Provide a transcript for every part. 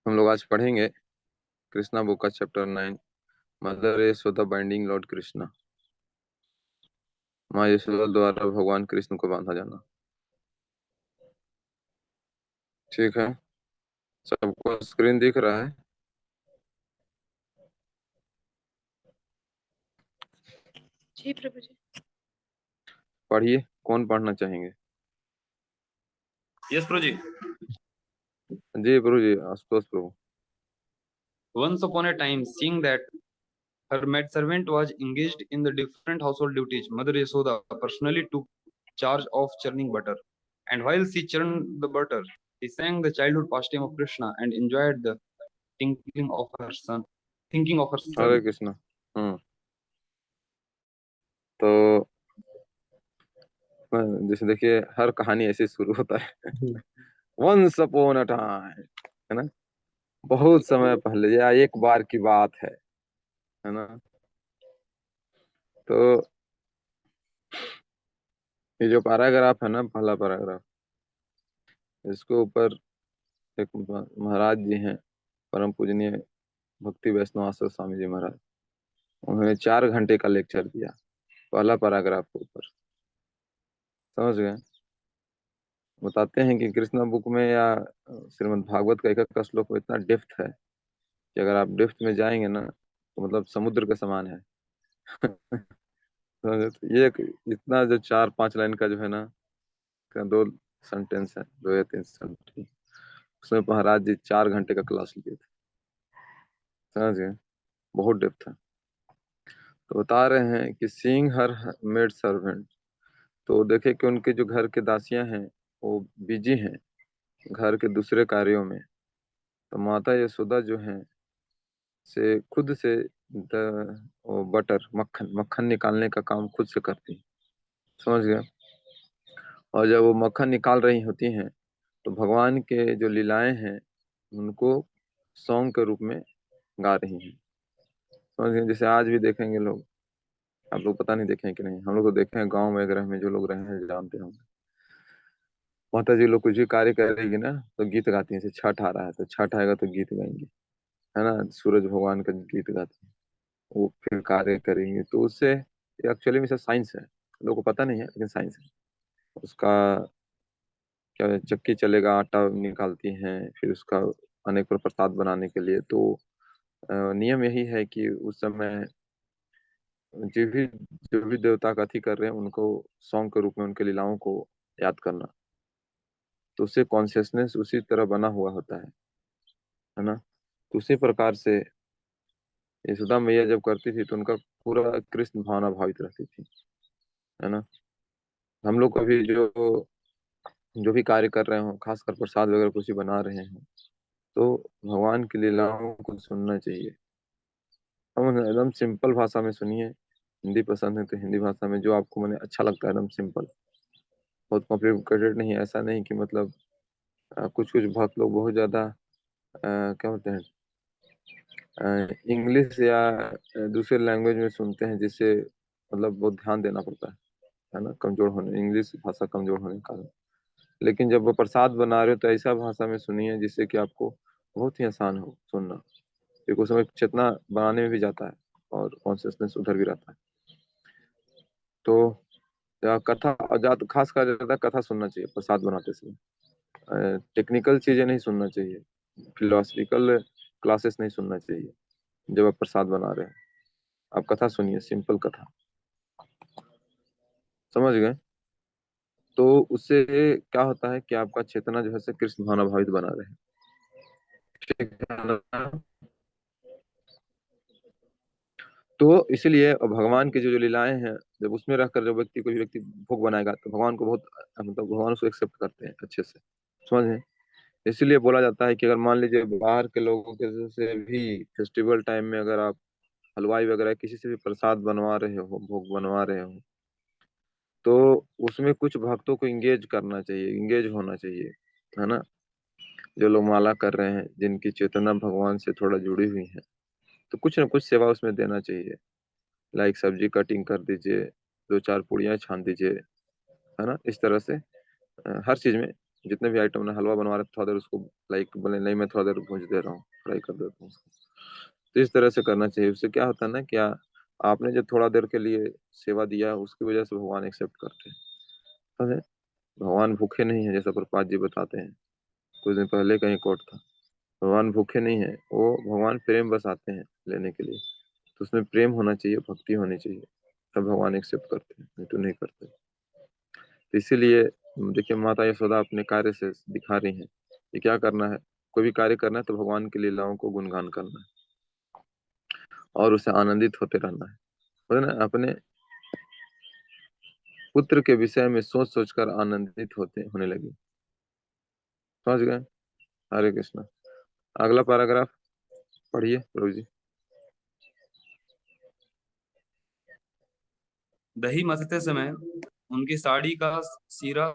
हम लोग आज पढ़ेंगे कृष्णा बुक का chapter 9। Mother Yashoda binding Lord Krishna. माँ यशोदा द्वारा भगवान कृष्ण को बांधा जाना। ठीक है, सबको स्क्रीन दिख रहा है? जी प्रभु जी। पढ़िए, कौन पढ़ना चाहेंगे? यस प्रभु जी। जी Prabhu ji, Ashutosh Prabhu. Once upon a time, seeing that her maidservant was engaged in the different household duties, Mother Yasoda personally took charge of churning butter. And while she churned the butter, she sang the childhood pastime of Krishna and enjoyed the tinkling of her son, thinking of her Hare son. Krishna. तो जैसे देखिए, हर कहानी ऐसे शुरू होता है। Once upon a time, है ना? बहुत समय पहले, या एक बार की बात है ना? तो ये जो पैराग्राफ है ना, पहला पैराग्राफ, इसके ऊपर एक महाराज जी हैं, परम पूजनीय भक्ति वैष्णव आश्रम स्वामी जी महाराज। उन्होंने 4 घंटे का लेक्चर दिया पहला पैराग्राफ के ऊपर। समझ गए? बताते हैं कि कृष्णा बुक में या श्रीमद् भागवत का एक एक का श्लोक में इतना डेप्थ है कि अगर आप डेप्थ में जाएंगे ना, तो मतलब समुद्र के समान है। समझ गए? तो ये इतना जो 4-5 लाइन का जो है ना, का 2 सेंटेंस है, 2 या 3 सेंटेंस, उसमें महाराज जी 4 घंटे का क्लास लिए थे। समझ गए? बहुत डेप्थ है। तो बता रहे हैं कि सीइंग हर मेड सर्वेंट, तो देखे कि उनके जो घर के दासियां हैं वो बिजी हैं घर के दूसरे कार्यों में। तो माता यशोदा जो हैं से खुद से वो बटर मक्खन मक्खन निकालने का काम खुद से करती हैं। समझ गए? और जब वो मक्खन निकाल रही होती हैं तो भगवान के जो लीलाएं हैं उनको सॉन्ग के रूप में गा रही हैं। समझ गए? जैसे आज भी देखेंगे लोग, आप लोग पता नहीं देखें कि नहीं, हम लोग तो देखे हैं गाँव वगैरह में, जो लोग रहे हैं जानते होंगे। माता जी लोग कुछ भी कार्य करेगी ना तो गीत गाती हैं। जैसे छठ आ रहा है तो छठ आएगा तो गीत गाएंगे, है ना? सूरज भगवान का गीत गाती हैं, वो फिर कार्य करेंगे। तो उससे एक्चुअली में साइंस है, लोगों को पता नहीं है लेकिन साइंस है उसका। क्या है, चक्की चलेगा, आटा निकालती हैं, फिर उसका अनेक प्रसाद बनाने के लिए। तो नियम यही है कि उस समय जो भी जो भी देवता का अति कर रहे हैं उनको सॉन्ग के रूप में उनके लीलाओं को याद करना, तो उससे कॉन्शियसनेस उसी तरह बना हुआ होता है ना? तो उसी प्रकार से यशोदा मैया जब करती थी तो उनका पूरा कृष्ण भावना भावित रहती थी, है ना? हम लोग कभी जो जो भी कार्य कर रहे हो, खासकर प्रसाद वगैरह कुछ भी बना रहे हैं, तो भगवान की लीलाओं को सुनना चाहिए। हम एकदम सिंपल भाषा में सुनिए। हिंदी पसंद है तो हिंदी भाषा में, जो आपको मैंने अच्छा लगता है एकदम सिंपल, बहुत कॉम्प्लिकेटेड नहीं। ऐसा नहीं कि मतलब कुछ कुछ भक्त लोग बहुत ज्यादा क्या होते हैं, इंग्लिश या दूसरे लैंग्वेज में सुनते हैं, जिससे मतलब बहुत ध्यान देना पड़ता है ना? कमजोर होने, इंग्लिश भाषा कमजोर होने के कारण। लेकिन जब वो प्रसाद बना रहे हो तो ऐसा भाषा में सुनिए जिससे कि आपको बहुत ही आसान हो सुनना, क्योंकि उस समय चेतना बनाने में भी जाता है और कॉन्शियसनेस उधर भी रहता है। तो कथा ज्यादा, खास कर ज्यादा कथा सुनना चाहिए प्रसाद बनाते समय। टेक्निकल चीजें नहीं सुनना चाहिए, फिलोसफिकल क्लासेस नहीं सुनना चाहिए। जब आप प्रसाद बना रहे हैं आप कथा सुनिए, सिंपल कथा। समझ गए? तो उससे क्या होता है कि आपका चेतना जो है से कृष्ण भावना भावित बना रहे। ठीक है ना? तो इसलिए भगवान की जो जो लीलाएं हैं, जब उसमें रहकर जब व्यक्ति कोई व्यक्ति भोग बनाएगा तो भगवान को बहुत मतलब भगवान उसको एक्सेप्ट करते हैं अच्छे से। समझ गए? इसलिए बोला जाता है कि अगर मान लीजिए बाहर के लोगों के से भी फेस्टिवल टाइम में अगर आप हलवाई वगैरह किसी से भी प्रसाद बनवा रहे हो, भोग बनवा रहे हो, तो उसमें कुछ भक्तों को इंगेज करना चाहिए, इंगेज होना चाहिए, है ना? जो लोग माला कर रहे हैं, जिनकी चेतना भगवान से थोड़ा जुड़ी हुई है, तो कुछ ना कुछ सेवा उसमें देना चाहिए। लाइक सब्जी कटिंग कर दीजिए, 2-4 पूड़ियाँ छान दीजिए, है ना? इस तरह से हर चीज में जितने भी आइटम ना हलवा बनवा रहे थे, थोड़ा देर उसको लाइक बोले नहीं मैं थोड़ा देर भूंज दे रहा हूँ, फ्राई कर देता हूँ उसको। तो इस तरह से करना चाहिए। उससे क्या होता है ना, क्या आपने जो थोड़ा देर के लिए सेवा दिया उसकी वजह से भगवान एक्सेप्ट करते हैं, समझे? भगवान भूखे नहीं है, जैसा प्रपात जी बताते हैं, कुछ दिन पहले कहीं कोट था। भगवान भूखे नहीं है, वो भगवान प्रेम बस आते हैं लेने के लिए। तो उसमें प्रेम होना चाहिए, भक्ति होनी चाहिए, तब भगवान एक्सेप्ट करते हैं, नहीं तो नहीं करते। तो इसीलिए देखिए माता यशोदा अपने कार्य से दिखा रही हैं कि क्या करना है। कोई भी कार्य करना है तो भगवान की लीलाओं को गुणगान करना है और उसे आनंदित होते रहना है। ना अपने पुत्र के विषय में सोच सोचकर आनंदित होने लगी। समझ गए? हरे कृष्णा। अगला पैराग्राफ पढ़िए प्रभु जी। दही मथते समय उनकी साड़ी का सिरा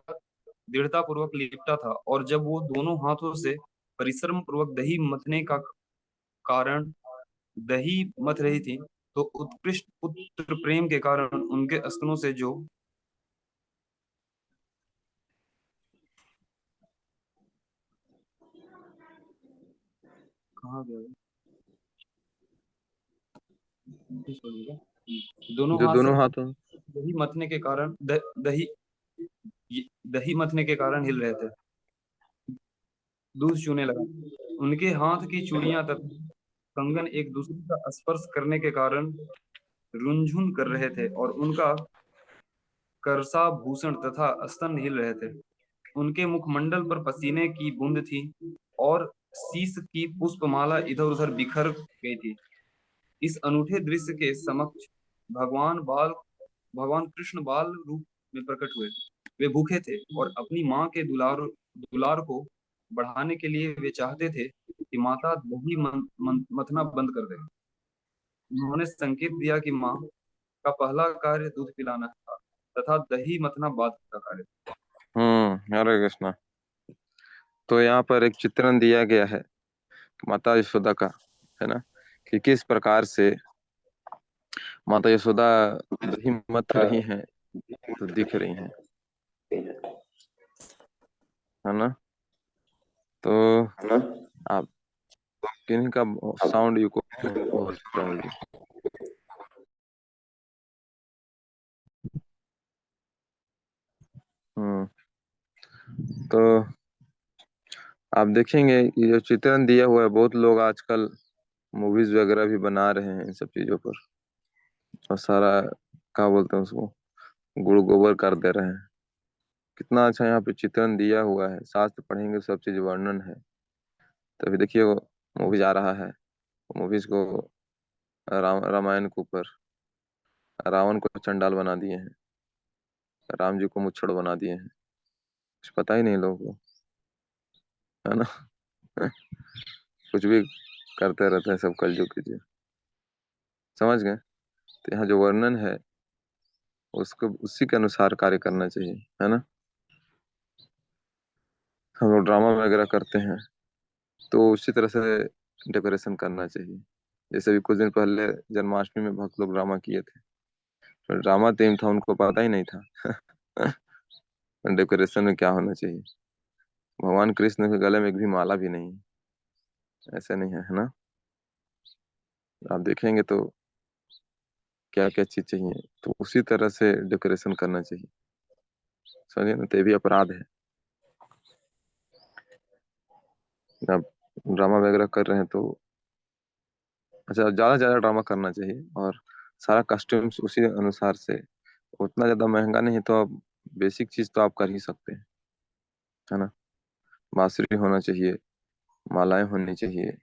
दृढ़ता पूर्वक लिपटा था, और जब वो दोनों हाथों से परिश्रम पूर्वक दही मथने का कारण दही मथ रही थी, तो उत्कृष्ट पुत्र प्रेम के कारण उनके स्तनों से जो कहाँ गया दोनों जो हाथ से दोनों हाथों दही मथने के कारण दही मथने के कारण हिल रहे थे, दूध चूने लगा। उनके हाथ की चूड़ियां तथा कंगन एक दूसरे का स्पर्श करने के कारण रुनझुन कर रहे थे, और उनका करसा भूषण तथा स्तन हिल रहे थे। उनके मुखमंडल पर पसीने की बूंद थी, और शीश की पुष्पमाला इधर उधर बिखर गई थी। इस अनूठे दृश्य के समक्ष भगवान कृष्ण बाल रूप में प्रकट हुए। वे भूखे थे और अपनी माँ के दुलार को बढ़ाने के लिए वे चाहते थे कि माता दही मथना बंद कर दे। उन्होंने संकेत दिया कि माँ का पहला कार्य दूध पिलाना था, तथा दही मथना बाद का कार्य। हरे कृष्णा। तो यहाँ पर एक चित्रण दिया गया है माता यशोदा का, है ना, कि किस प्रकार से माता यशोदा दही मथ रही हैं तो दिख रही हैं, है ना। तो आप किन्हीं का साउंड यू को हो रहा है जी? हम्म। तो आप देखेंगे कि जो चित्रण दिया हुआ है, बहुत लोग आजकल मूवीज वगैरह भी बना रहे हैं इन सब चीजों पर, और सारा क्या बोलते हैं उसको, गुड़ गोबर कर दे रहे हैं। कितना अच्छा यहाँ पे चित्रण दिया हुआ है, शास्त्र पढ़ेंगे सब चीज वर्णन है। तभी देखिए वो मूवीज आ रहा है, मूवीज को रामायण के ऊपर रावण को चंडाल बना दिए हैं, राम जी को मुच्छड़ बना दिए हैं, कुछ पता ही नहीं लोगों को, है ना। कुछ भी करते रहते हैं सब कलयुग की चीज। समझ गए? तो यहाँ जो वर्णन है उसको उसी के अनुसार कार्य करना चाहिए, है ना। हम लोग ड्रामा वगैरह करते हैं तो उसी तरह से डेकोरेशन करना चाहिए। जैसे भी कुछ दिन पहले जन्माष्टमी में भक्त लोग ड्रामा किए थे, तो ड्रामा थीम था, उनको पता ही नहीं था डेकोरेशन में क्या होना चाहिए। भगवान कृष्ण के गले में एक भी माला भी नहीं है, ऐसे नहीं है, है ना। आप देखेंगे तो क्या क्या चीज चाहिए, तो उसी तरह से डेकोरेशन करना चाहिए, समझिए ना। तो ये भी अपराध है। आप ड्रामा वगैरह कर रहे हैं तो अच्छा ज्यादा से ज्यादा ड्रामा करना चाहिए, और सारा कॉस्ट्यूम्स उसी अनुसार से, उतना ज्यादा महंगा नहीं है तो आप बेसिक चीज तो आप कर ही सकते हैं, है ना। बांसुरी होना चाहिए, मालाएं होनी चाहिए,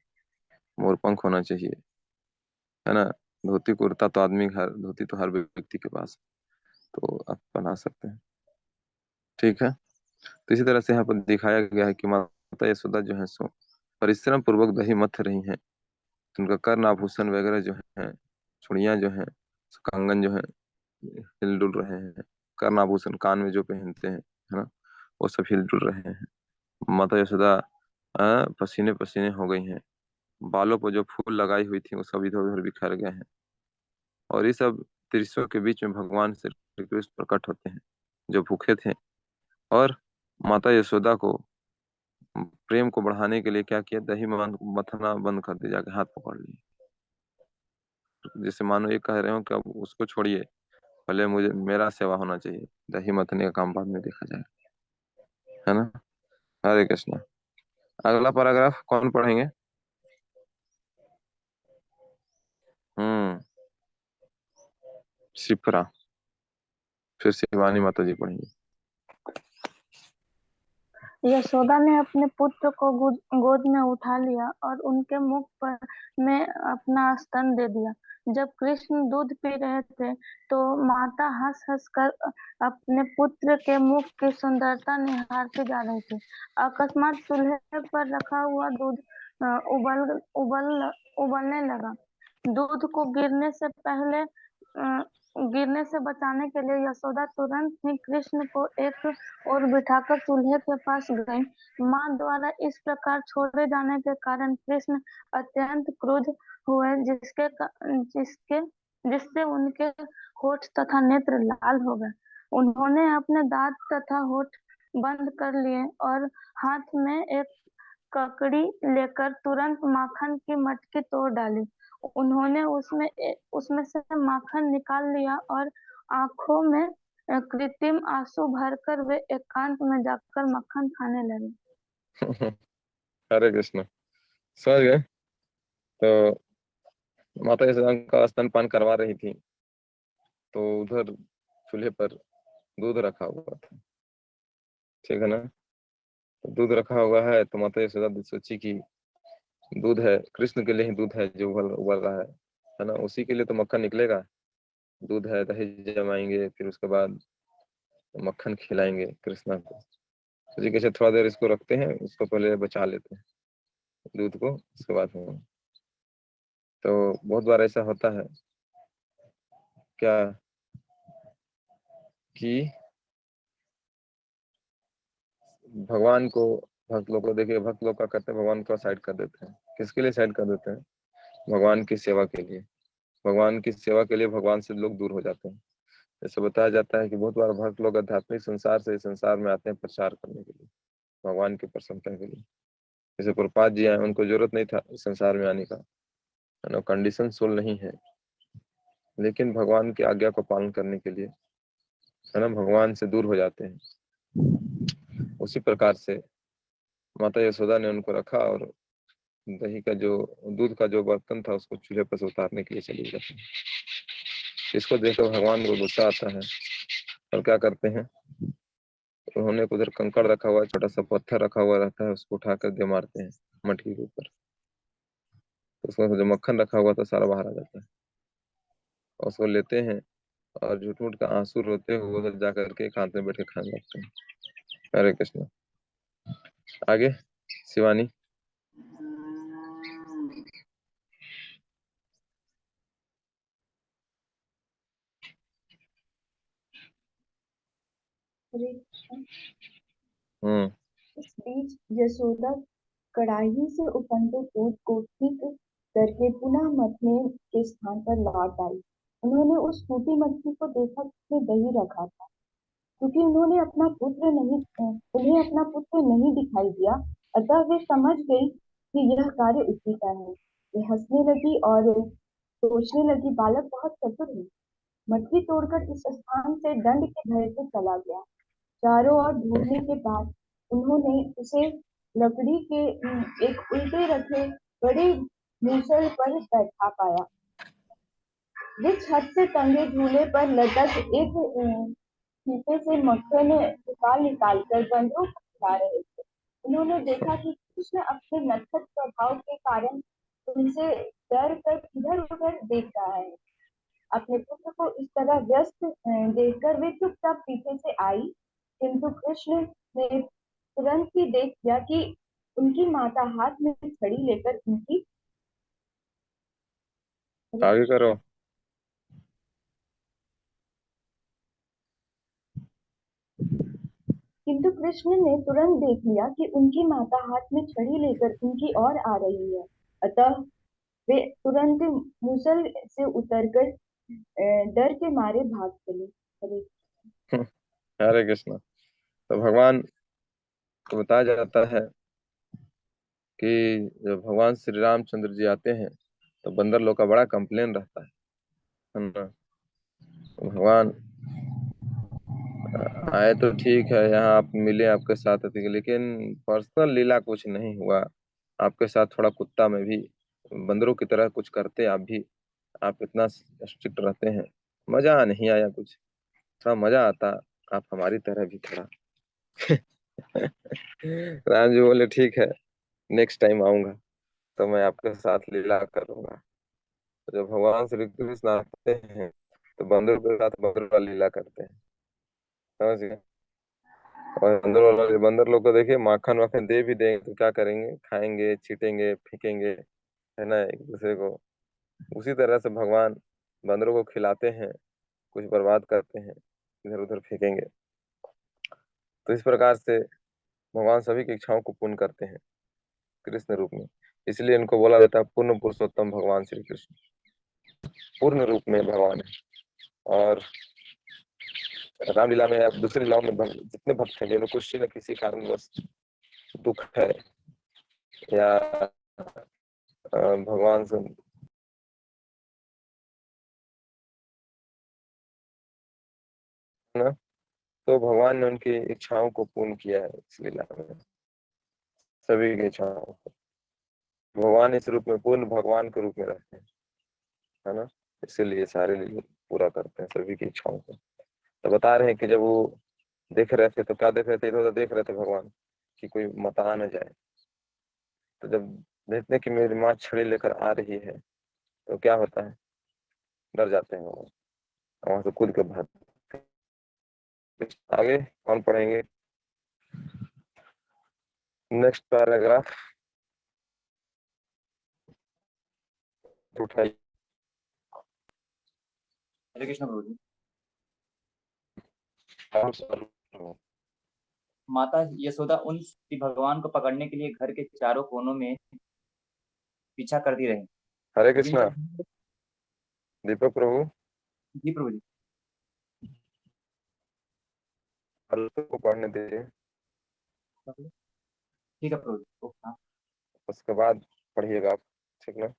मोरपंख होना चाहिए, है ना। धोती कुर्ता तो धोती तो हर व्यक्ति के पास है, तो आप बना सकते हैं, ठीक है। तो इसी तरह से यहाँ पर दिखाया गया है कि माता यशोदा जो है सो परिश्रम पूर्वक दही मथ रही हैं। तो उनका कर्ण आभूषण वगैरह जो है, चूड़ियां जो है, कंगन जो है, हिल डुल रहे हैं। कर्ण आभूषण कान में जो पहनते हैं, है ना, वो सब हिल डुल रहे हैं। माता यशोदा पसीने पसीने हो गई हैं। बालों पर जो फूल लगाई हुई थी वो सब इधर उधर बिखर गए हैं। और ये सब दृश्यों के बीच में भगवान श्री कृष्ण प्रकट होते हैं, जो भूखे थे और माता यशोदा को प्रेम को बढ़ाने के लिए क्या किया, दही मथना बंद कर दिया, जाके हाथ पकड़ लिए। जैसे मानो ये कह रहे हो कि अब उसको छोड़िए, पहले मुझे मेरा सेवा होना चाहिए, दही मथने का काम बाद में देखा जाए, है ना। हरे कृष्णा। अगला पैराग्राफ कौन पढ़ेंगे? शिप्रा, फिर शिवानी माता जी पढ़ेंगे। यशोदा ने अपने पुत्र को गोद में उठा लिया और उनके मुख पर में अपना स्तन दे दिया। जब कृष्ण दूध पी रहे थे तो माता हंस हंस कर अपने पुत्र के मुख की सुंदरता निहारती जा रही थी। अकस्मात चूल्हे पर रखा हुआ दूध उबलने लगा। दूध को गिरने से बचाने के लिए यशोदा तुरंत ही कृष्ण को एक और बिठाकर चूल्हे के पास गई। माँ द्वारा इस प्रकार छोड़े जाने के कारण कृष्ण अत्यंत क्रुद्ध हुए, जिससे उनके होठ तथा नेत्र लाल हो गए। उन्होंने अपने दांत तथा होठ बंद कर लिए और हाथ में एक ककड़ी लेकर तुरंत माखन की मटकी तोड़ डाली। उन्होंने उसमें से माखन निकाल लिया और आंखों में कृत्रिम आंसू भरकर वे एकांत में जाकर मक्खन खाने लगे। हरे कृष्ण। समझ गए? तो माता यशोदा का स्तनपान करवा रही थी, तो उधर चूल्हे पर दूध रखा हुआ था, ठीक है ना। तो दूध रखा हुआ है तो माता यशोदा सोची कि दूध है, कृष्ण के लिए ही दूध है जो उबल उबल रहा है ना, उसी के लिए तो मक्खन निकलेगा। दूध है, दही जमाएंगे, फिर उसके बाद मक्खन खिलाएंगे कृष्णा को। सोची कैसे थोड़ा देर इसको रखते हैं, इसको पहले बचा लेते हैं दूध को, उसके बाद हम। तो बहुत बार ऐसा होता है क्या कि भगवान को, भक्त लोग को देखिए, भक्त लोग क्या करते हैं, भगवान को साइड कर देते हैं। किसके लिए साइड कर देते हैं? भगवान की सेवा के लिए। भगवान की सेवा के लिए भगवान से लोग दूर हो जाते हैं। जैसे बताया जाता है कि बहुत बार भक्त लोग आध्यात्मिक संसार से संसार में आते हैं प्रचार करने के लिए, भगवान की प्रसन्नता के लिए। जैसे प्रभुपाद जी आए, उनको जरूरत नहीं था इस संसार में आने का, है ना, कंडीशन सोल नहीं है, लेकिन भगवान की आज्ञा को पालन करने के लिए, है ना, भगवान से दूर हो जाते हैं। उसी प्रकार से माता यशोदा ने उनको रखा और दही का जो, दूध का जो बर्तन था उसको चूल्हे पर से उतारने के लिए चले जाते हैं। इसको देखकर भगवान को गुस्सा आता है और क्या करते हैं, उन्होंने उधर कंकड़ रखा हुआ है, छोटा सा पत्थर रखा हुआ रहता है, उसको उठाकर दे मारते हैं मटकी के ऊपर। तो उसमें जो मक्खन रखा हुआ था सारा बाहर आ जाता है, और उसको लेते हैं और झूठ मूठ का आंसू रोते हुए उधर जा करके हाथ में बैठ के खाने लगते हैं। हरे कृष्ण। आगे शिवानी। हरे कृष्ण। हम्म। इस बीच यशोदा कड़ाही से उफनते दूध को ठीक करके पुनः मथने के स्थान पर लौट आई। उन्होंने उस टूटी मटकी को देखा जिसमें दही रखा था। क्योंकि उन्हें अपना पुत्र नहीं दिखाई दिया, अतः वे समझ गई कि यह कार्य उसी का है। वे हंसने लगी और सोचने लगी, बालक बहुत चतुर है। मटकी तोड़कर इस स्थान से दंड के भय से चला गया। चारों ओर ढूंढने के बाद उन्होंने उसे लकड़ी के एक उल्टे रखे बड़े मूसल पर बैठा पाया। वे छत से टंगे झूले पर लटक एक फीते से मक्खन निकाल निकाल कर बंदरों को खिला रहे थे। उन्होंने देखा कि कृष्ण अपने नटखट स्वभाव के कारण उनसे डर कर इधर उधर देख रहा है। अपने पुत्र को इस तरह व्यस्त देखकर वे चुपचाप पीछे से आई, किंतु कृष्ण ने तुरंत ही देख लिया कि उनकी माता हाथ में छड़ी लेकर उनकी आगे करो। किंतु कृष्ण ने तुरंत देख लिया कि उनकी माता हाथ में छड़ी लेकर उनकी ओर आ रही है। अतः वे तुरंत मूसल से उतरकर डर के मारे भाग चले। हरे हरे कृष्ण। तो भगवान तो बताया जाता है कि जब भगवान श्री रामचंद्र जी आते हैं तो बंदर लोग का बड़ा कंप्लेन रहता है ना। तो भगवान आए तो ठीक है, यहाँ आप मिले, आपके साथ थे, लेकिन पर्सनल लीला कुछ नहीं हुआ आपके साथ। थोड़ा कुत्ता में भी बंदरों की तरह कुछ करते आप भी, आप इतना स्ट्रिक्ट रहते हैं, मजा नहीं आया कुछ। थोड़ा मजा आता आप हमारी तरह भी थोड़ा। राम जी बोले ठीक है, नेक्स्ट टाइम आऊंगा तो मैं आपके साथ लीला करूंगा। तो जब भगवान श्री कृष्ण आते हैं तो बंदरों के साथ बंदर वाली लीला करते हैं, समझ गए। और बंदर लोग को देखिए, माखन वाखन दे भी देंगे तो क्या करेंगे, खाएंगे, छीटेंगे, फेंकेंगे, है ना, एक दूसरे को। उसी तरह से भगवान बंदरों को खिलाते हैं, कुछ बर्बाद करते हैं, इधर उधर फेंकेंगे। तो इस प्रकार से भगवान सभी की इच्छाओं को पूर्ण करते हैं कृष्ण रूप में। इसलिए इनको बोला जाता है पूर्ण पुरुषोत्तम भगवान श्री कृष्ण, पूर्ण रूप में भगवान है। और रामलीला में या दूसरी लीलाओं में जितने भक्त हैं, जिनको किसी न किसी कारणवश दुख है या भगवान से ना, तो भगवान ने उनकी इच्छाओं को पूर्ण किया है इस लीला में, सभी की इच्छाओं को। भगवान इस रूप में पूर्ण भगवान के रूप में रहते हैं, है ना, इसीलिए सारे लीला पूरा करते हैं सभी की इच्छाओं को। तो बता रहे हैं कि जब वो देख रहे थे तो क्या देख रहे थे, इधर उधर देख रहे थे भगवान कि कोई मता न जाए। तो जब देखते कि मेरी माँ छड़ी लेकर आ रही है तो क्या होता है, डर जाते हैं वो, वहां से कूद के भागते हैं। आगे कौन पढ़ेंगे, नेक्स्ट पैराग्राफ उठाइए। हरे कृष्ण प्रभु जी। माता यशोदा उन श्री भगवान को पकड़ने के लिए घर के चारों कोनों में पीछा करती रही। हरे जिन कृष्णा, दीपक प्रभु, जी प्रभु जी। हल्के को पढ़ने दीजिए, ठीक है प्रभु जी। हाँ। उसके बाद पढ़िएगा आप, ठीक ना।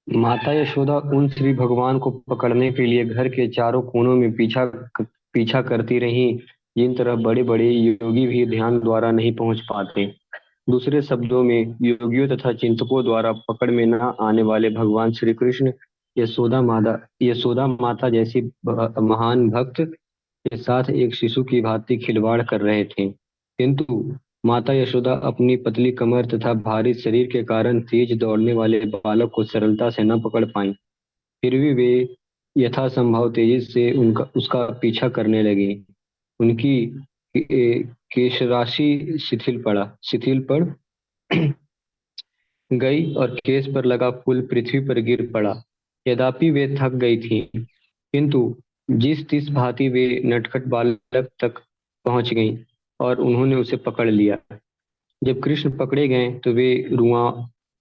माता यशोदा उन श्री भगवान को पकड़ने के लिए घर के चारों कोनों में पीछा करती रहीं, जिन तरह बड़े बड़े योगी भी ध्यान द्वारा नहीं पहुंच पाते। दूसरे शब्दों में, योगियों तथा चिंतकों द्वारा पकड़ में न आने वाले भगवान श्री कृष्ण यशोदा माता जैसी महान भक्त के साथ एक शिशु की भांति खिलवाड़ कर रहे थे, किंतु माता यशोदा अपनी पतली कमर तथा भारी शरीर के कारण तेज दौड़ने वाले बालक को सरलता से न पकड़ पाईं। फिर भी वे यथासंभव तेजी से उसका पीछा करने लगी। उनकी केशराशि शिथिल पड़ गई और केस पर लगा फूल पृथ्वी पर गिर पड़ा। यद्यपि वे थक गई थीं, किंतु जिस तिस भांति वे नटखट बालक तक पहुंच गईं और उन्होंने उसे पकड़ लिया। जब कृष्ण पकड़े गए तो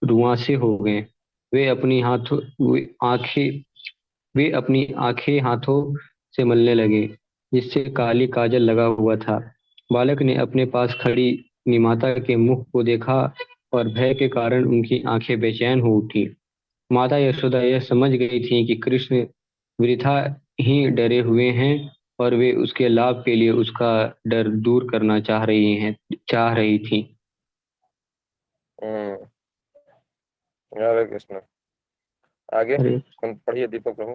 रुआंसे हो गए। वे अपनी हाथों वे आंखें वे अपनी आंखें हाथों से मलने लगे, जिससे काली काजल लगा हुआ था। बालक ने अपने पास खड़ी निमाता के मुख को देखा और भय के कारण उनकी आंखें बेचैन हो उठी। माता यशोदा यह समझ गई थी कि कृष्ण वृथा ही डरे हुए हैं और वे उसके लाभ के लिए उसका डर दूर करना चाह रही थी। हरे कृष्ण। आगे अरे कौन पढ़िए, दीपक प्रभु।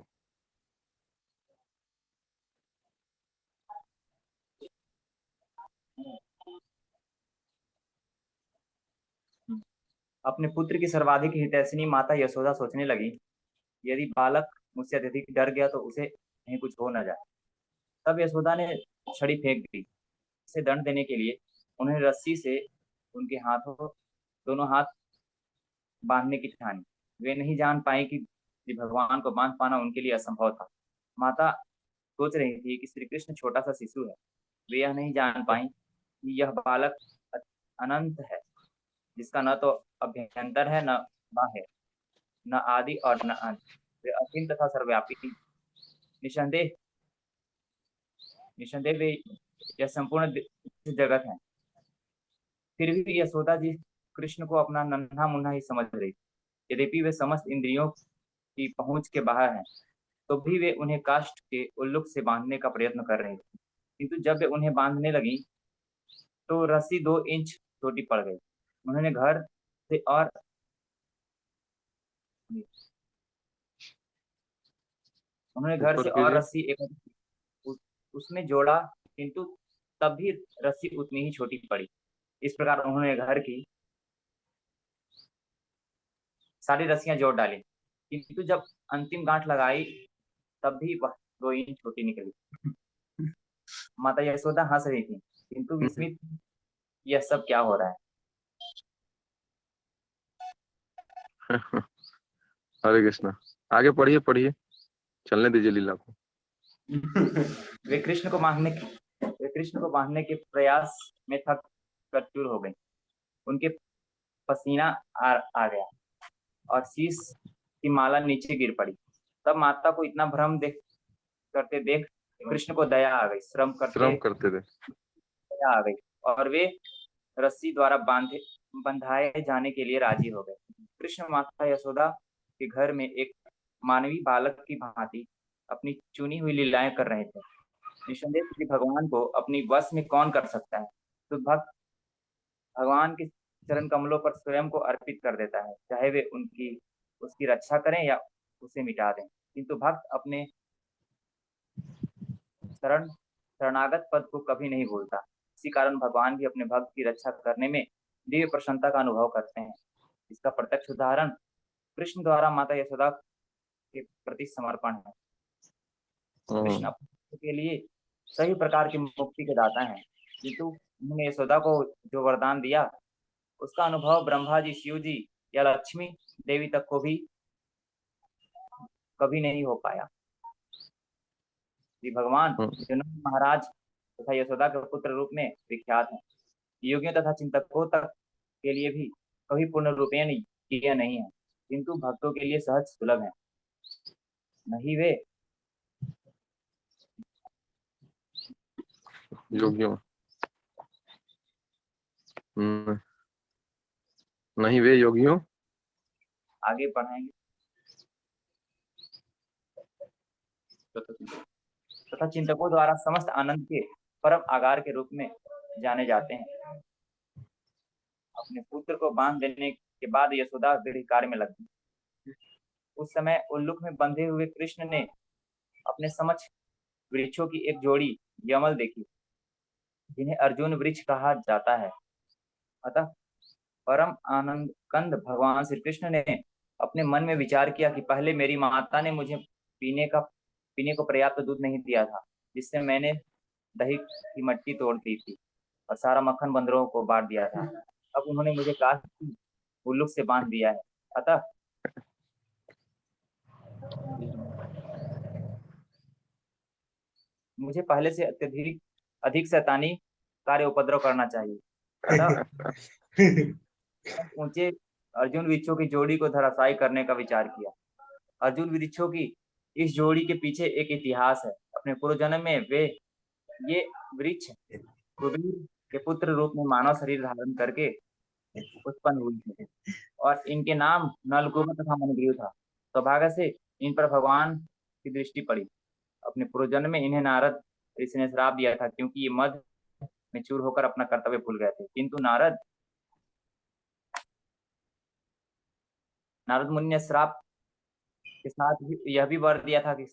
अपने पुत्र की सर्वाधिक हितैषिणी माता यशोदा सोचने लगी, यदि बालक मुझसे अत्यधिक डर गया तो उसे कहीं कुछ हो न जाए। तब यशोदा ने छड़ी फेंक दी। इसे दंड देने के लिए उन्होंने रस्सी से उनके दोनों हाथ बांधने की ठानी। वे नहीं जान पाई कि श्री भगवान को बांध पाना उनके लिए असंभव था। माता सोच रही थी कि श्री कृष्ण छोटा सा शिशु है। वे यह नहीं जान पाई कि यह बालक अनंत है, जिसका न तो अभ्यंतर है, न बाह्य, न आदि और न अंत। वे असीम तथा सर्वव्यापी। निसंदेह वे यह संपूर्ण जगत है। फिर भी यशोदा जी कृष्ण को अपना नन्हा मुन्ना ही समझ रही थी। यद्यपि वे समस्त इंद्रियों की पहुंच के बाहर हैं, तो भी वे उन्हें काष्ठ के उल्लुक से बांधने का प्रयत्न कर रही थी। किंतु जब वे उन्हें बांधने लगी तो रस्सी 2 इंच छोटी पड़ गई। उन्होंने घर से और ऊपर कीजिए। रस्सी उसमें जोड़ा, किंतु तब भी रस्सी उतनी ही छोटी पड़ी। इस प्रकार उन्होंने घर की सारी रस्सियां जोड़ डाली, किंतु जब अंतिम गांठ लगाई तब भी वह 2 इंच छोटी निकली। माता यशोदा हंस रही थी, किंतु विस्मित यह सब क्या हो रहा है। हरे कृष्णा। आगे पढ़िए पढ़िए, चलने दीजिए लीला को। वे कृष्ण को बांधने के प्रयास में थक कर चूर हो गई। उनके पसीना आ गया और शीश की माला नीचे गिर पड़ी। तब माता को इतना भ्रम देख कृष्ण को दया आ गई। श्रम करते थे। दया आ गई और वे रस्सी द्वारा बंधाए जाने के लिए राजी हो गए। कृष्ण माता यशोदा के घर में एक मानवीय बालक की भांति अपनी चुनी हुई लीलाएं कर रहे थे। निसंदेह श्री भगवान को अपनी वश में कौन कर सकता है। तो भक्त भगवान के चरण कमलों पर स्वयं को अर्पित कर देता है, चाहे वे उसकी रक्षा करें या उसे मिटा दें। किंतु भक्त अपने शरणागत पद को कभी नहीं भूलता। इसी कारण भगवान भी अपने भक्त की रक्षा करने में दिव्य प्रसन्नता का अनुभव करते हैं। इसका प्रत्यक्ष उदाहरण कृष्ण द्वारा माता यशोदा के प्रति समर्पण है। कृष्ण अपने के लिए सभी प्रकार की मुक्ति के दाता हैं, किंतु उन्होंने यशोदा को जो वरदान दिया उसका अनुभव ब्रह्मा जी, शिव जी या लक्ष्मी देवी तक को भी कभी नहीं हो पाया। श्री भगवान जनक महाराज तथा यशोदा के पुत्र रूप में विख्यात हैं। योगियों तथा चिंतकों तक के लिए भी कभी पूर्ण रूपेण यह नहीं है, किंतु भक्तों के लिए सहज सुलभ है। नहीं वे योगियों नहीं वे योगियों आगे बढ़ाएंगे। तथा चिंतकों द्वारा समस्त आनंद के परम आगार के रूप में जाने जाते हैं। अपने पुत्र को बांध देने के बाद यशोदा गृह कार्य में लग गई। उस समय उल्लुक में बंधे हुए कृष्ण ने अपने समक्ष वृक्षों की एक जोड़ी यमल देखी, जिन्हें अर्जुन वृक्ष कहा जाता है। अतः परम आनंद कंद भगवान श्री कृष्ण ने अपने मन में विचार किया कि पहले मेरी माता ने मुझे पीने को पर्याप्त दूध नहीं दिया था, जिससे मैंने दही की मट्टी तोड़ दी थी और सारा मक्खन बंदरों को बांट दिया था। अब उन्होंने मुझे काष्ठ की उल्लुक से बांध दिया है। अतः मुझे पहले से अधिक शैतानी कार्य उपद्रव करना चाहिए। अतः ऊंचे अर्जुन वृक्षों की जोड़ी को धराशायी करने का विचार किया। अर्जुन वृक्षों की इस जोड़ी के पीछे एक इतिहास है। अपने पूर्व जन्म में ये वृक्ष कुबेर के पुत्र रूप में मानव शरीर धारण करके उत्पन्न हुई थे और इनके नाम नलकूबर तथा मनग्रीव था। सौभाग्य से इन पर भगवान की दृष्टि पड़ी। अपने पूर्व जन्म में इन्हें नारद ऋषि ने श्राप दिया था, क्योंकि ये मद में चूर होकर अपना कर्तव्य भूल गए थे। किंतु नारद मुनि ने श्राप के साथ यह भी वर दिया था कि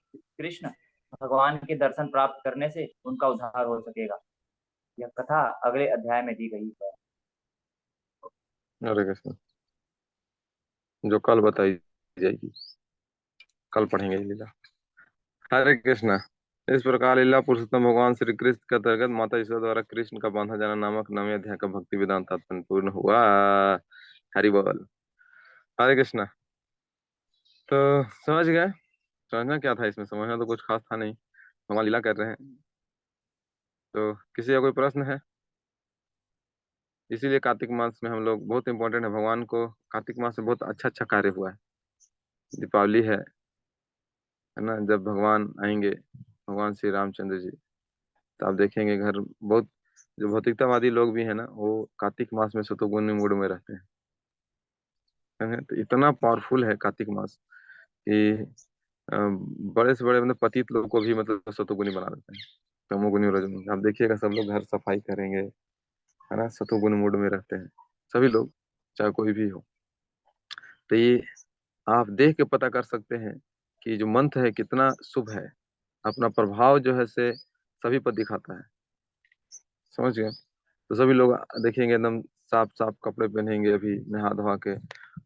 कृष्ण भगवान के दर्शन प्राप्त करने से उनका उद्धार हो सकेगा। यह कथा अगले अध्याय में दी गई है। हरे कृष्ण, जो कल बताई जाएगी, कल पढ़ेंगे लीला। हरे कृष्ण। इस प्रकार लीला पुरुषोत्तम भगवान श्री कृष्ण के अंतर्गत माता यशोदा द्वारा कृष्ण का बांधा जाना नामक 9वें अध्याय का भक्ति वेदांत तात्पर्य पूर्ण हुआ। हरि बोल। हरे कृष्ण। तो समझ गए? समझना क्या था इसमें? समझना तो कुछ खास था नहीं, भगवान लीला कर रहे हैं। तो किसी का कोई प्रश्न है? इसीलिए कार्तिक मास में हम लोग, बहुत इंपॉर्टेंट है, भगवान को कार्तिक मास में बहुत अच्छा अच्छा कार्य हुआ है। दीपावली है ना, जब भगवान आएंगे, भगवान श्री रामचंद्र जी, तो आप देखेंगे घर बहुत, जो भौतिकतावादी लोग भी है ना, वो कार्तिक मास में शतुगुनी मूड में रहते हैं। समझे? तो इतना पावरफुल है कार्तिक मास कि बड़े से बड़े मतलब पतित लोग को भी मतलब शतुगुनी बना देते हैं। तमोगुनी और रजोगुनी, आप देखिएगा सब लोग घर सफाई करेंगे, है ना, शतुगुनी मूड में रहते हैं सभी लोग, चाहे कोई भी हो। तो ये आप देख के पता कर सकते हैं कि जो मंत्र है कितना शुभ है, अपना प्रभाव जो है से सभी पर दिखाता है। समझ गए? तो सभी लोग देखेंगे एकदम साफ साफ कपड़े पहनेंगे अभी नहा धोवा के,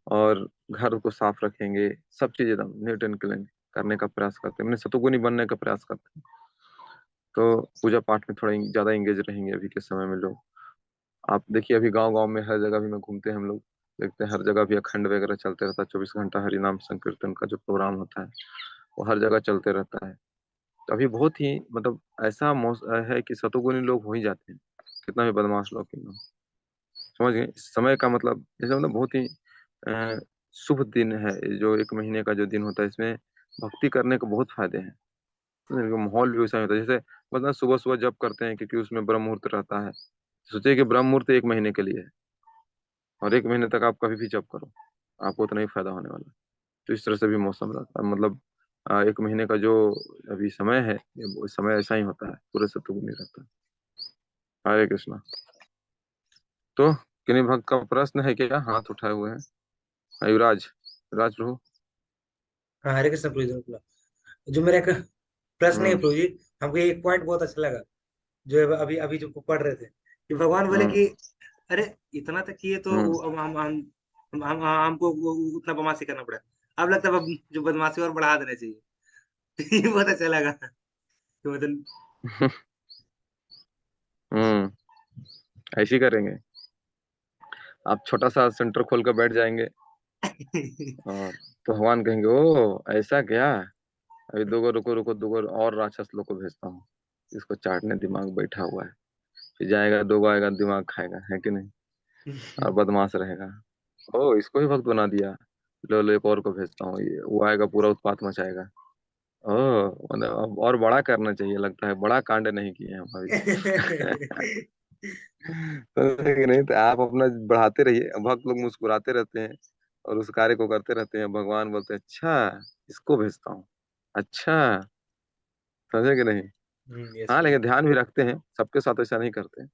और घर को साफ रखेंगे, सब चीज एकदम नीट एंड क्लीन करने का प्रयास करते हैं, मैंने सतुगुनी बनने का प्रयास करते हैं। तो पूजा पाठ में थोड़ा ज्यादा इंगेज रहेंगे अभी के समय में लोग। आप देखिए अभी गांव गांव में हर जगह भी में घूमते हैं हम लोग, देखते हैं हर जगह भी अखंड वगैरह चलते रहता है, 24 घंटा हरि नाम संकीर्तन का जो प्रोग्राम होता है वो हर जगह चलते रहता है। तो अभी बहुत ही मतलब ऐसा है कि शतुगुनी लोग हो ही जाते हैं, कितना भी बदमाश लोग क्यों ना हो। समझ गए? इस समय का मतलब जैसे मतलब बहुत ही अ, शुभ दिन है, जो 1 महीने का जो दिन होता है, इसमें भक्ति करने के बहुत फायदे हैं। तो माहौल भी वैसा ही होता है, जैसे मतलब सुबह सुबह जप करते हैं क्योंकि उसमें ब्रह्म मुहूर्त रहता है। सोचिए कि ब्रह्म मुहूर्त 1 महीने के लिए है, और 1 महीने तक आप कभी भी जप करो, आपको उतना ही फायदा होने वाला है। तो इस तरह से भी मौसम रहता है, मतलब 1 महीने का जो अभी समय है, वो समय ऐसा ही होता है, पूरे शत्रुघ्न नहीं रहता है। हरे कृष्णा। तो किन्हीं भक्त का प्रश्न है क्या? हाथ उठाए हुए हैं युवराज, युवराज प्रभु। हाँ, हरे कृष्ण प्रभु जी, बोला। जो मेरा एक प्रश्न है हम्म। प्रभु जी, हमको एक पॉइंट बहुत अच्छा लगा, जो अभी अभी जो पढ़ रहे थे कि भगवान बोले हम्म। कि अरे इतना तक किए तो हम्म। हमको उतना बदमाशी करना पड़ा। अब लगता है अब जो बदमाशी और बढ़ा देना चाहिए। ये बहुत अच्छा लगा कि मतलब हम्म। ऐसे ही करेंगे, आप छोटा सा सेंटर खोल कर बैठ जाएंगे, और तो भगवान कहेंगे ओ ऐसा क्या, अभी दो रुको रुको, दो और राक्षस लोग को भेजता हूँ, इसको चाटने दिमाग बैठा हुआ है, फिर जाएगा 2 आएगा दिमाग खाएगा, है कि नहीं, और बदमाश रहेगा। ओ इसको ही भक्त बना दिया, लो लो एक और को भेजता हूँ, ये वो आएगा पूरा उत्पात मचाएगा। ओ मतलब अब और बड़ा करना चाहिए, लगता है बड़ा कांड नहीं किए हम अभी। समझे कि नहीं? तो आप अपना बढ़ाते रहिए, भक्त लोग मुस्कुराते रहते हैं और उस कार्य को करते रहते हैं, भगवान बोलते हैं अच्छा इसको भेजता हूँ। अच्छा, समझे कि नहीं? यस हाँ प्रभु। लेकिन ध्यान भी रखते हैं, सबके साथ ऐसा नहीं करते हरे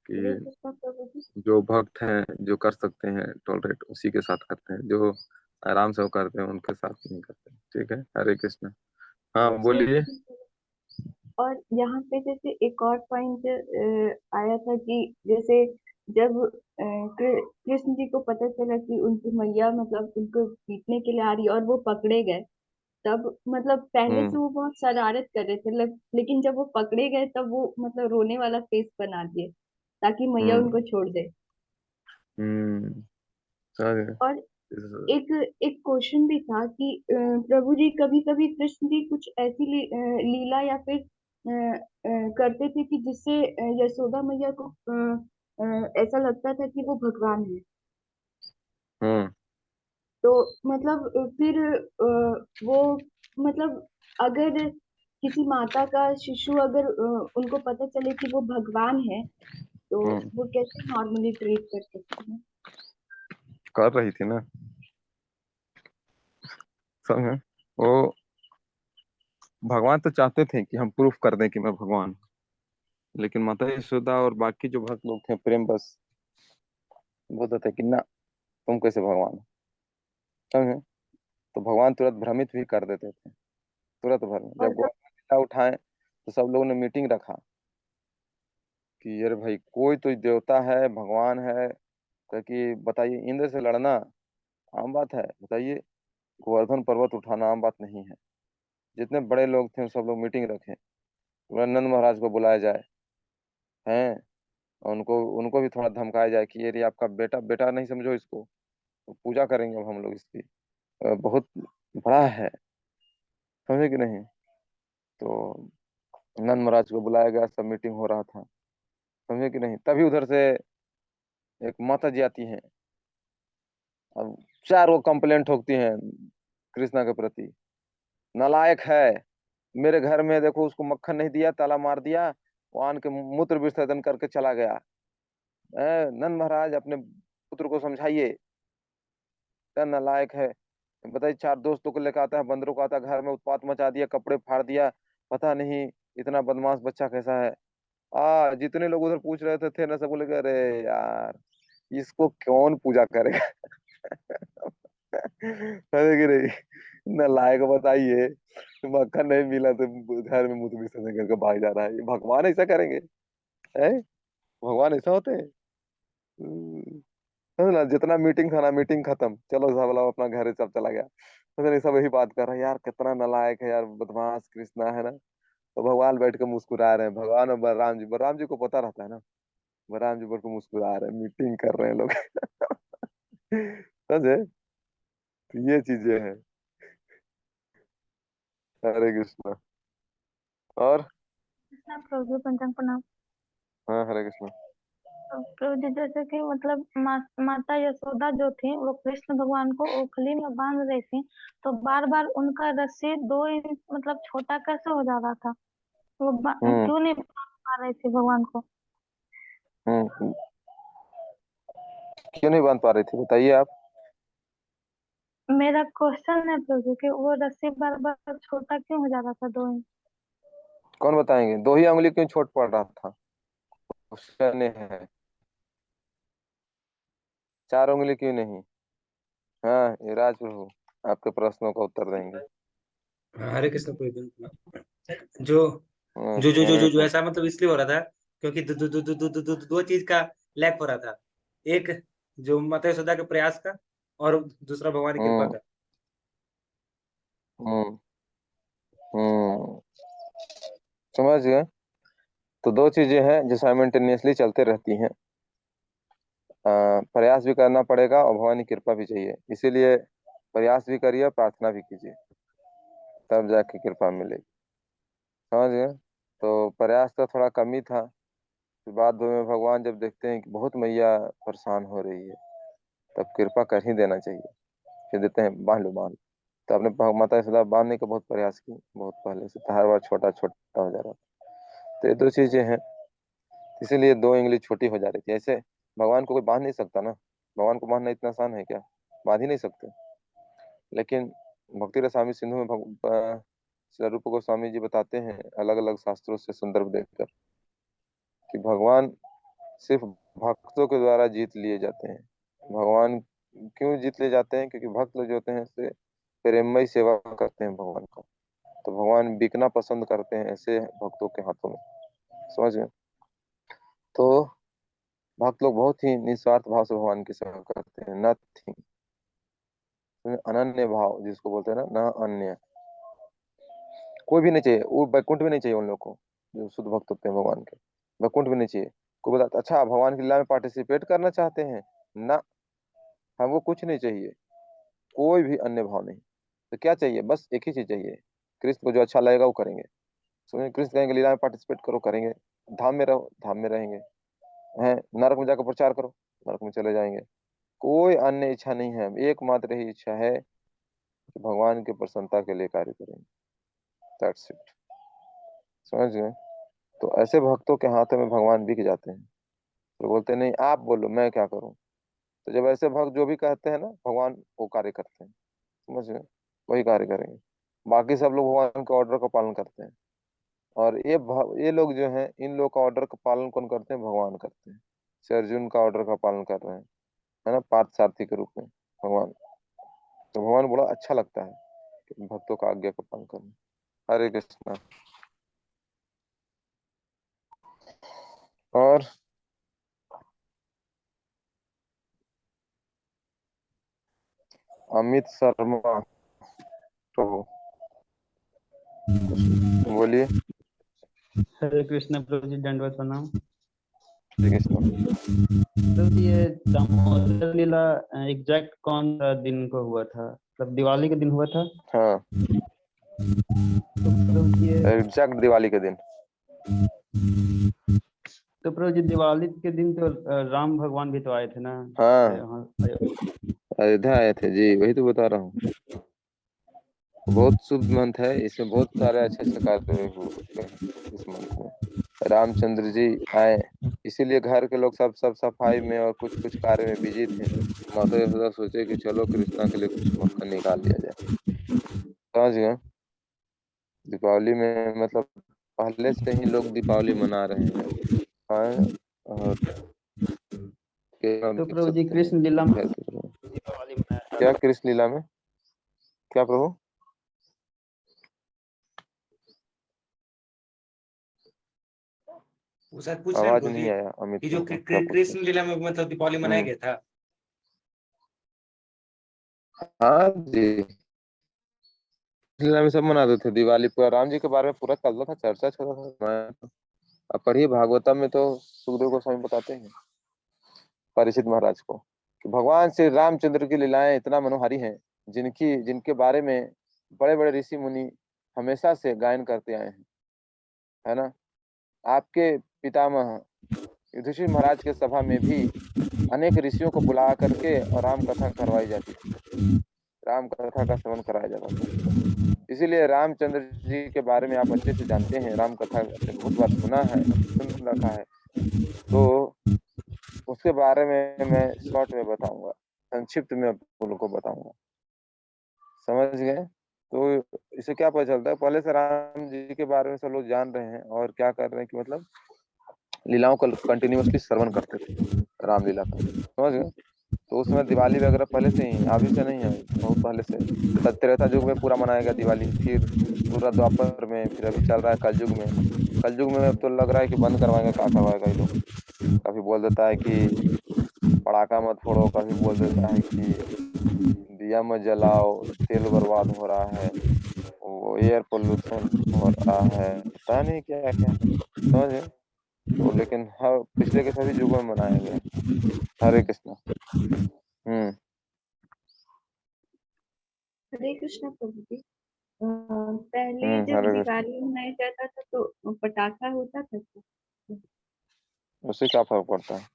कि कृष्ण प्रभु जी। जो भक्त हैं जो कर सकते हैं टॉलरेट उसी के साथ करते हैं, जो आराम से वो करते हैं उनके साथ नहीं करते। ठीक है, हरे कृष्ण। हाँ हरे बोलिए। कृष्ण प्रभु। और यहाँ पे जैसे एक और पॉइंट आया था कि जैसे जब कृष्ण जी को पता चला कि उनकी मैया मतलब उनको पीटने के लिए आ रही है और वो पकड़े गए, तब मतलब पहले हम्म। तो वो बहुत शरारत कर रहे थे, लेकिन जब वो पकड़े गए तब वो मतलब रोने वाला फेस बना दिए ताकि मैया हम्म। उनको छोड़ दे। हम्म। समझ गए? और एक एक क्वेश्चन भी था कि प्रभु जी कभी कभी कृष्ण जी कुछ ऐसी लीला या फिर करते थे कि जिससे यशोदा मैया को ऐसा लगता था कि वो भगवान है। हम्म। तो मतलब फिर वो मतलब अगर किसी माता का शिशु अगर उनको पता चले कि वो भगवान है तो हम्म। वो कैसे नॉर्मली ट्रीट कर सकते हैं। कर रही थी ना, समझे? वो भगवान तो चाहते थे कि हम प्रूफ कर दें कि मैं भगवान हूँ, लेकिन माता यशोदा और बाकी जो भक्त लोग थे प्रेम बस बोलते थे कि ना, तुम कैसे भगवान हो। समझे? तो भगवान तुरंत भ्रमित भी कर देते थे, तुरंत भ्रमित। और जब गोपिका उठाए तो सब लोगों ने मीटिंग रखा कि अरे भाई कोई तो देवता है भगवान है, कि बताइए इंद्र से लड़ना आम बात है, बताइए गोवर्धन पर्वत उठाना आम बात नहीं है। जितने बड़े लोग थे सब लोग मीटिंग रखे, नंद महाराज को बुलाया जाए, हैं, और उनको उनको भी थोड़ा धमकाया जाए कि ये आपका बेटा, बेटा नहीं समझो इसको, तो पूजा करेंगे अब हम लोग इसकी, बहुत बड़ा है। समझे कि नहीं? तो नंद महाराज को बुलाया गया, सब मीटिंग हो रहा था। समझे कि नहीं? तभी उधर से एक माता जी आती हैं, अब चार वो कंप्लेंट ठोकती हैं कृष्णा के प्रति, नालायक है, मेरे घर में देखो उसको मक्खन नहीं दिया, ताला मार दिया, वो आन के मूत्र विसर्जन करके चला गया। नंद महाराज अपने पुत्र को समझाइए, क्या नालायक है। बताइए, 4 दोस्तों को लेकर आता है, बंदरों को आता है, घर में उत्पात मचा दिया, कपड़े फाड़ दिया, पता नहीं इतना बदमाश बच्चा कैसा है। जितने लोग उधर पूछ रहे थे ना, सब बोले कि अरे यार इसको कौन पूजा करेगा। अरे कि नहीं नालायक, बताइए मक्खन नहीं मिला तो घर में मूत्र विसर्जन करके भाग जा रहा है। ये भगवान ऐसा करेंगे? है भगवान ऐसा होते हैं? है ना, जितना मीटिंग था ना, मीटिंग खत्म, चलो सब लोग अपना घर सब चला गया। पता नहीं सब यही बात कर रहे हैं, यार कितना नालायक है यार, बदमाश कृष्णा है ना। तो भगवान बैठ के मुस्कुरा रहे हैं, भगवान और बलराम जी को पता रहता है ना, बलराम जी बैठ के मुस्कुरा रहे हैं, मीटिंग कर रहे हैं लोग। समझे? तो ये चीजें हैं। हरे कृष्णा। और कृष्णा प्रभु जी, पंचांग प्रणाम। हाँ, हरे कृष्णा। तो प्रभु जी, जैसे कि मतलब माता यशोदा जो थी वो कृष्ण भगवान को ओखली में बांध रही थी, तो बार बार उनका रस्सी 2 इंच मतलब छोटा कैसे हो जा रहा था? वो हम्म क्यों नहीं बांध पा रही थी भगवान को? हम्म क्यों नहीं बांध पा रही थी, बताइए आप। मेरा क्वेश्चन है प्रभु कि वो रस्सी बार बार छोटा क्यों हो जा रहा था 2 इंच? कौन बताएंगे, 2 ही उंगली क्यों छोट पड़ रहा था? क्वेश्चन ये है, 4 उंगली क्यों नहीं? हाँ, ये राज प्रभु आपके प्रश्नों का उत्तर देंगे। हरे कृष्ण प्रभु। जो हरे कृष्ण। ऐसा मतलब इसलिए हो रहा था क्योंकि दो चीज का लैक हो रहा था। एक जो माता यशोदा के प्रयास का, और दूसरा भगवान की कृपा हम्म का। हम्म हम्म समझ गए। तो 2 चीजें हैं जो साइमल्टेनियसली चलते रहती हैं। प्रयास भी करना पड़ेगा और भगवान की कृपा भी चाहिए, इसीलिए प्रयास भी करिए और प्रार्थना भी कीजिए, तब जाके कृपा मिलेगी। समझ गए। तो प्रयास का थोड़ा कमी था, फिर बाद में भगवान जब देखते हैं कि बहुत मैया परेशान हो रही है, तब कृपा कर ही देना चाहिए, फिर देते हैं बांध लो बांध। तो आपने माता यशोदा बांधने का बहुत प्रयास की, बहुत पहले से, तो हर बार छोटा छोटा हो जा रहा था। तो ये 2 चीजें हैं, इसीलिए 2 उंगली छोटी हो जा रही थी। ऐसे भगवान को कोई बांध नहीं सकता ना, भगवान को बांधना इतना आसान है क्या? बांध ही नहीं सकते। लेकिन भक्ति रसामी सिंधु में श्री रूप गोस्वामी जी बताते हैं, अलग अलग शास्त्रों से संदर्भ देकर, कि भगवान सिर्फ भक्तों के द्वारा जीत लिए जाते हैं। भगवान क्यों जीत लिए जाते हैं? क्योंकि भक्त लोग जो होते हैं से प्रेममय सेवा करते हैं भगवान का, तो भगवान बिकना पसंद करते हैं ऐसे भक्तों के हाथों में। समझ गए। तो भक्त लोग बहुत ही निस्वार्थ भाव से भगवान की सेवा करते हैं, नथिंग, अनन्य भाव जिसको बोलते हैं ना, ना अन्य कोई भी नहीं चाहिए, वो वैकुंठ भी नहीं चाहिए उन लोग को, जो शुद्ध भक्त होते हैं भगवान के, वैकुंठ भी नहीं चाहिए। कोई बताता अच्छा भगवान की लीला में पार्टिसिपेट करना चाहते हैं ना, हमको कुछ नहीं चाहिए, कोई भी अन्य भाव नहीं। तो क्या चाहिए? बस एक ही चीज चाहिए, कृष्ण को जो अच्छा लगेगा वो करेंगे। सुनिए, कृष्ण कहेंगे लीला में पार्टिसिपेट करो, करेंगे। धाम में रहो, धाम में रहेंगे। हैं, नरक में जाकर प्रचार करो, नरक में चले जाएंगे। कोई अन्य इच्छा नहीं है, एकमात्र ही इच्छा है कि भगवान की प्रसन्नता के लिए कार्य करेंगे। That's it. समझ गए। तो ऐसे भक्तों के हाथों में भगवान बिक जाते हैं, तो बोलते नहीं आप बोलो मैं क्या करूं। तो जब ऐसे भक्त जो भी कहते हैं ना, भगवान वो कार्य करते हैं। समझ गए, वही कार्य करेंगे। बाकी सब लोग भगवान के ऑर्डर का पालन करते हैं। और ये लोग जो हैं, इन लोग का ऑर्डर का पालन कौन करते हैं? भगवान करते हैं। श्री अर्जुन का ऑर्डर का पालन कर रहे हैं, है ना, पार्थ सारथी के रूप में भगवान। तो भगवान बड़ा अच्छा लगता है कि भक्तों का आज्ञा का पालन करना। हरे कृष्णा। और अमित शर्मा प्रभु बोलिए। हरे कृष्ण प्रभु जी, दंडवत प्रणाम। हरे कृष्णा। तो ये दामोदर लीला एग्जैक्ट कौन सा दिन को हुआ था? मतलब दिवाली के दिन हुआ था? हाँ, तो प्रभु जी एग्जैक्ट दिवाली के दिन। तो प्रभु जी दिवाली के दिन तो राम भगवान भी तो आए थे ना? हाँ, यहाँ अयोध्या आए थे जी, वही तो बता रहा हूँ। बहुत शुभ मंथ है, इसमें बहुत सारे अच्छे अच्छे कार्य हुए हैं इस मंथ में। रामचंद्र जी आए, इसीलिए घर के लोग सब सफाई में और कुछ कुछ कार्य में बिजी थे। माता यशोदा सोचे कि चलो कृष्णा के लिए कुछ मौका निकाल लिया जाए। समझ गए? दीपावली में मतलब पहले से ही लोग दीपावली मना रहे हैं। और तो देख प्रभु जी सकते हैं कृष्ण लीला में खैर दीपावली। दीपावली मनाया क्या कृष्ण लीला में? क्या प्रभु? वो शायद पूछ रहे हैं आवाज प्रभु जी नहीं आया अमित कि जो प्रभु का, क्या पूछ कृष्ण लीला में मतलब दीपावली मनाया रहे? गया था। हाँ जी, लीला में सब मनाते थे दिवाली। पूरा राम जी के बारे में पूरा चलता था, चर्चा चलता था। अब पढ़िए भागवतम में तो सुखदेव गोस्वामी बताते हैं परीक्षित महाराज को कि भगवान श्री रामचंद्र की लीलाएं इतना मनोहारी हैं, जिनके बारे में बड़े बड़े ऋषि मुनि हमेशा से गायन करते आए हैं, है ना। आपके पितामह युधिष्ठिर महाराज के सभा में भी अनेक ऋषियों को बुला करके और राम कथा करवाई जाती थी, राम कथा का श्रवण कराया जाता था। इसीलिए रामचंद्र जी के बारे में आप अच्छे से जानते हैं, राम कथा आपने बहुत बार सुना है, सुन रखा है। तो उसके बारे में मैं शॉर्ट में बताऊंगा, संक्षिप्त में आप लोगों को बताऊंगा। समझ गए? तो इससे क्या पता चलता है, पहले से राम जी के बारे में सब लोग जान रहे हैं और क्या कर रहे हैं कि मतलब लीलाओं का कंटिन्यूअसली श्रवण करते थे, रामलीला का। समझ गए? तो उसमें दिवाली वगैरह पहले से ही, अभी से नहीं है, बहुत पहले से। त्रेता युग में पूरा मनाया गया दिवाली, फिर पूरा द्वापर में, फिर अभी चल रहा है कलयुग में। कलयुग में अब तो लग रहा है कि बंद करवाएंगे, क्या करवाएगा ये लोग। कभी बोल देता है कि पटाखा मत फोड़ो, कभी बोल देता है कि दिया मत जलाओ, तेल बर्बाद हो रहा है, वो एयर पोल्यूशन हो रहा है, पता नहीं क्या क्या। समझ गए? तो लेकिन हर पिछले के सभी युगों में मनाया गया। हरे कृष्णा। हरे कृष्ण प्रभु जी। पहले जब हरे कृष्णा। दिवाली मनाया जाता था तो पटाखा होता था क्या? उससे क्या फर्क पड़ता है?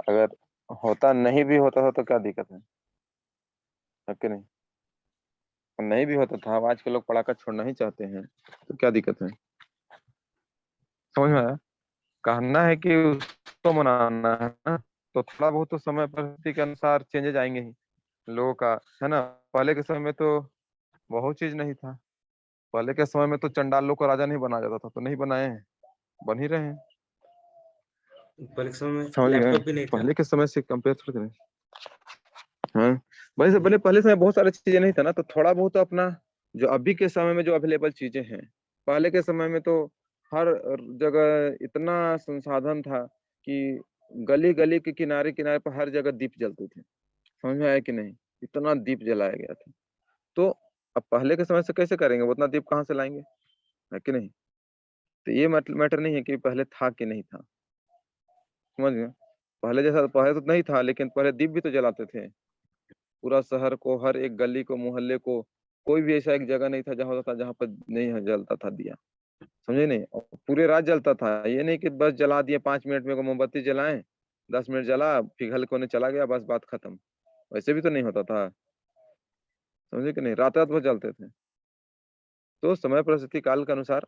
अगर होता नहीं भी होता था तो क्या दिक्कत है कि नहीं? नहीं भी होता था, अब आज के लोग पटाखा छोड़ना ही चाहते हैं, तो क्या दिक्कत है? समझ में आया? कहना है कि उसको मनाना है ना, तो थोड़ा बहुत तो समय परिस्थिति के अनुसार चेंजेज आएंगे ही लोगों का, है ना। पहले के समय में तो बहुत चीज नहीं था। पहले के समय में तो चंडाल लोग को राजा नहीं बनाया जाता था, तो नहीं बनाए हैं, बन ही रहे हैं। पहले के समय में समझ गए? लैपटॉप भी नहीं था। पहले के समय से कंपेयर थोड़ा करें। हाँ, वैसे पहले समय बहुत सारी चीजें नहीं था ना, तो थोड़ा बहुत तो अपना जो अभी के समय में जो अवेलेबल चीजें हैं, पहले के समय में तो हर जगह इतना संसाधन था कि गली गली के किनारे किनारे पर हर जगह दीप जलते थे। समझ में आया कि नहीं? इतना दीप जलाया गया था। तो अब पहले के समय से कैसे करेंगे, वो उतना दीप कहाँ से लाएंगे, है कि नहीं? तो ये मैटर नहीं है कि पहले था कि नहीं था। समझ गए? पहले जैसा पहले तो नहीं था, लेकिन पहले दीप भी तो जलाते थे। पूरा शहर को, हर एक गली को, मोहल्ले को, कोई भी ऐसा एक जगह नहीं था जहाँ होता था जहाँ पर नहीं जलता था दिया। समझे नहीं? और पूरे रात जलता था, ये नहीं कि बस जला दिए 5 मिनट में को मोमबत्ती जलाएं, 10 मिनट जला पिघल कोने चला गया, बस बात खत्म। वैसे भी तो नहीं होता था। समझे कि नहीं? रात रात भर जलते थे। तो समय परिस्थिति काल के अनुसार,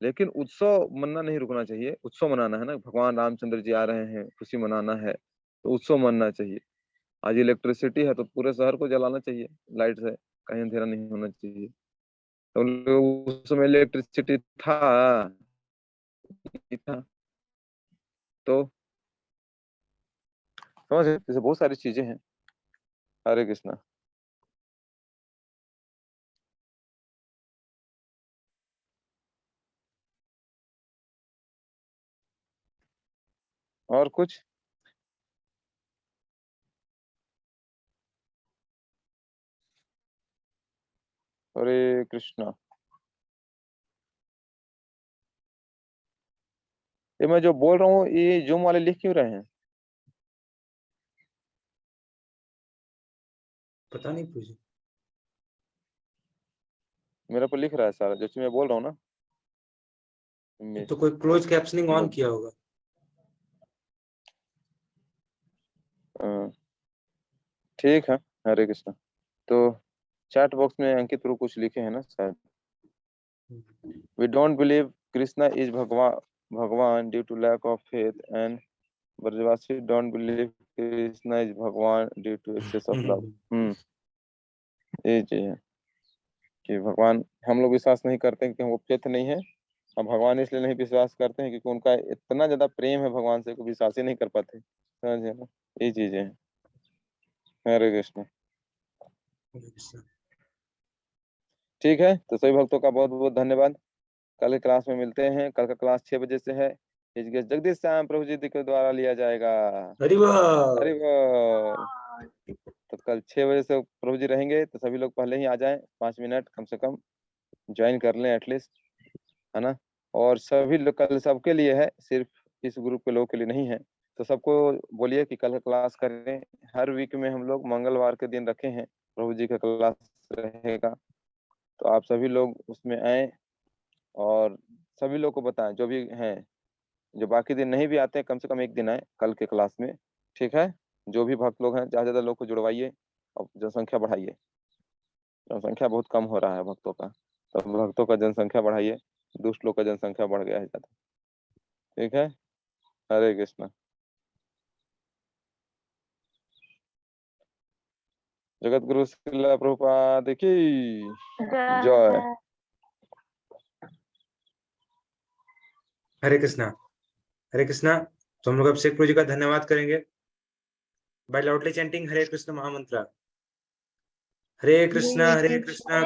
लेकिन उत्सव मनाना नहीं रुकना चाहिए। उत्सव मनाना है ना, भगवान रामचंद्र जी आ रहे हैं, खुशी मनाना है, तो उत्सव मनना चाहिए। आज इलेक्ट्रिसिटी है तो पूरे शहर को जलाना चाहिए लाइट से, कहीं अंधेरा नहीं होना चाहिए। तो उस समय इलेक्ट्रिसिटी था, नहीं था। तो समझ गए? जैसे बहुत सारी चीजें हैं। हरे कृष्णा। और कुछ? हरे कृष्णा। ये मैं जो बोल रहा हूँ, ये जूम वाले लिख क्यों रहे हैं? पता नहीं पूछे। मेरे को लिख रहा है सारा, जैसे मैं बोल रहा हूँ ना। तो कोई क्लोज कैप्शनिंग ऑन किया होगा। ठीक है। हरे कृष्णा। तो चैट बॉक्स में अंकित प्रभु कुछ लिखे हैं ना शायद। We don't believe Krishna is Bhagwan due to lack of faith and Brajwasi don't believe Krishna is Bhagwan due to excess of love. ये चीज है कि भगवान, हम लोग विश्वास नहीं करते क्योंकि हमको फेथ नहीं है, और भगवान इसलिए नहीं विश्वास करते हैं क्योंकि उनका इतना ज्यादा प्रेम है भगवान से, को विश्वास ही नहीं कर पाते। समझे ना, ये चीजें हैं। हरे कृष्ण। ठीक है, तो सभी भक्तों का बहुत बहुत धन्यवाद। कल के क्लास में मिलते हैं। कल का क्लास 6 बजे से है। जगदीश श्याम प्रभु जी के द्वारा लिया जाएगा। हरि बोल। हरि बोल। तो कल 6 बजे से प्रभु जी रहेंगे, तो सभी लोग पहले ही आ जाएं, 5 मिनट कम से कम ज्वाइन कर लें एटलीस्ट, है ना। और सभी लोग कल सबके लिए है, सिर्फ इस ग्रुप के लोगों के लिए नहीं है। तो सबको बोलिए कि कल क्लास करें। हर वीक में हम लोग मंगलवार के दिन रखे हैं प्रभु जी का क्लास रहेगा, तो आप सभी लोग उसमें आए और सभी लोग को बताएं, जो भी हैं, जो बाकी दिन नहीं भी आते हैं, कम से कम एक दिन आए कल के क्लास में। ठीक है, जो भी भक्त लोग हैं ज्यादा ज्यादा लोग को जुड़वाइए और जनसंख्या बढ़ाइए। जनसंख्या बहुत कम हो रहा है भक्तों का, तो भक्तों का जनसंख्या बढ़ाइए, दुष्ट लोग का जनसंख्या बढ़ गया है ज्यादा। ठीक है, हरे कृष्णा। जगत गुरु श्रील प्रभुपाद की जय। हरे कृष्णा। हरे कृष्णा। तो हम लोग अब शेख प्रभु जी का धन्यवाद करेंगे बाय लाउडली चैंटिंग हरे कृष्ण महामंत्र। हरे कृष्णा कृष्णा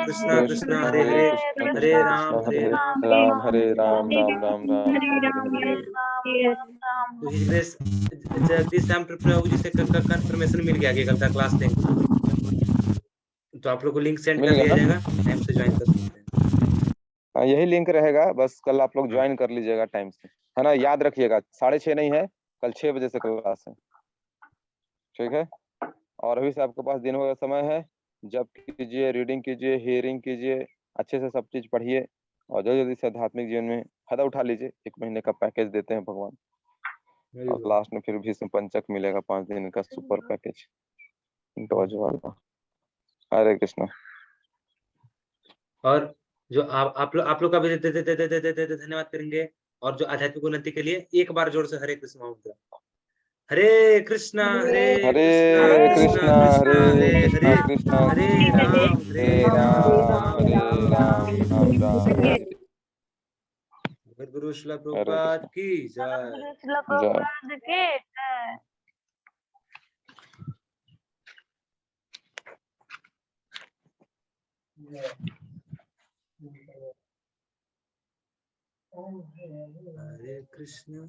कृष्णा हरे हरे, हरे राम हरे राम राम, हरे राम, राम राम राम हरे। तो हिज ग्रेस जगदीश राम प्रभु जी से कंफर्मेशन मिल गया कि कल का क्लास लेंगे, तो आप लोग को लिंक सेंड मिल कर गया दिया ना? जाएगा, टाइम से ज्वाइन कर सकते हैं। हाँ, यही लिंक रहेगा, बस कल आप लोग ज्वाइन कर लीजिएगा टाइम से, है ना। याद रखिएगा 6:30 नहीं है, कल 6 बजे से क्लास है। ठीक है, और अभी से आपके पास दिन भर का समय है, जब कीजिए, रीडिंग कीजिए, हियरिंग कीजिए, अच्छे से सब चीज पढ़िए और जल्दी जल्दी से आध्यात्मिक जीवन में फायदा उठा लीजिए। 1 महीने का पैकेज देते हैं भगवान, और लास्ट में फिर भीष्म पंचक मिलेगा 5 दिन का सुपर पैकेज डॉज वाला। हरे कृष्णा। और जो आप लोग का भी धन्यवाद करेंगे, और जो आध्यात्मिक उन्नति के लिए एक बार जोर से हरे कृष्ण महामंत्र। हरे कृष्णा हरे कृष्णा, कृष्णा हरे हरे कृष्णा, हरे, कृष्णा हरे कृष्णा, राम हरे राम, हरे राम, राम राम हरे। गुरु श्रील हरे प्रभुपाद कृष्णा। की जय। जय। हरे कृष्ण।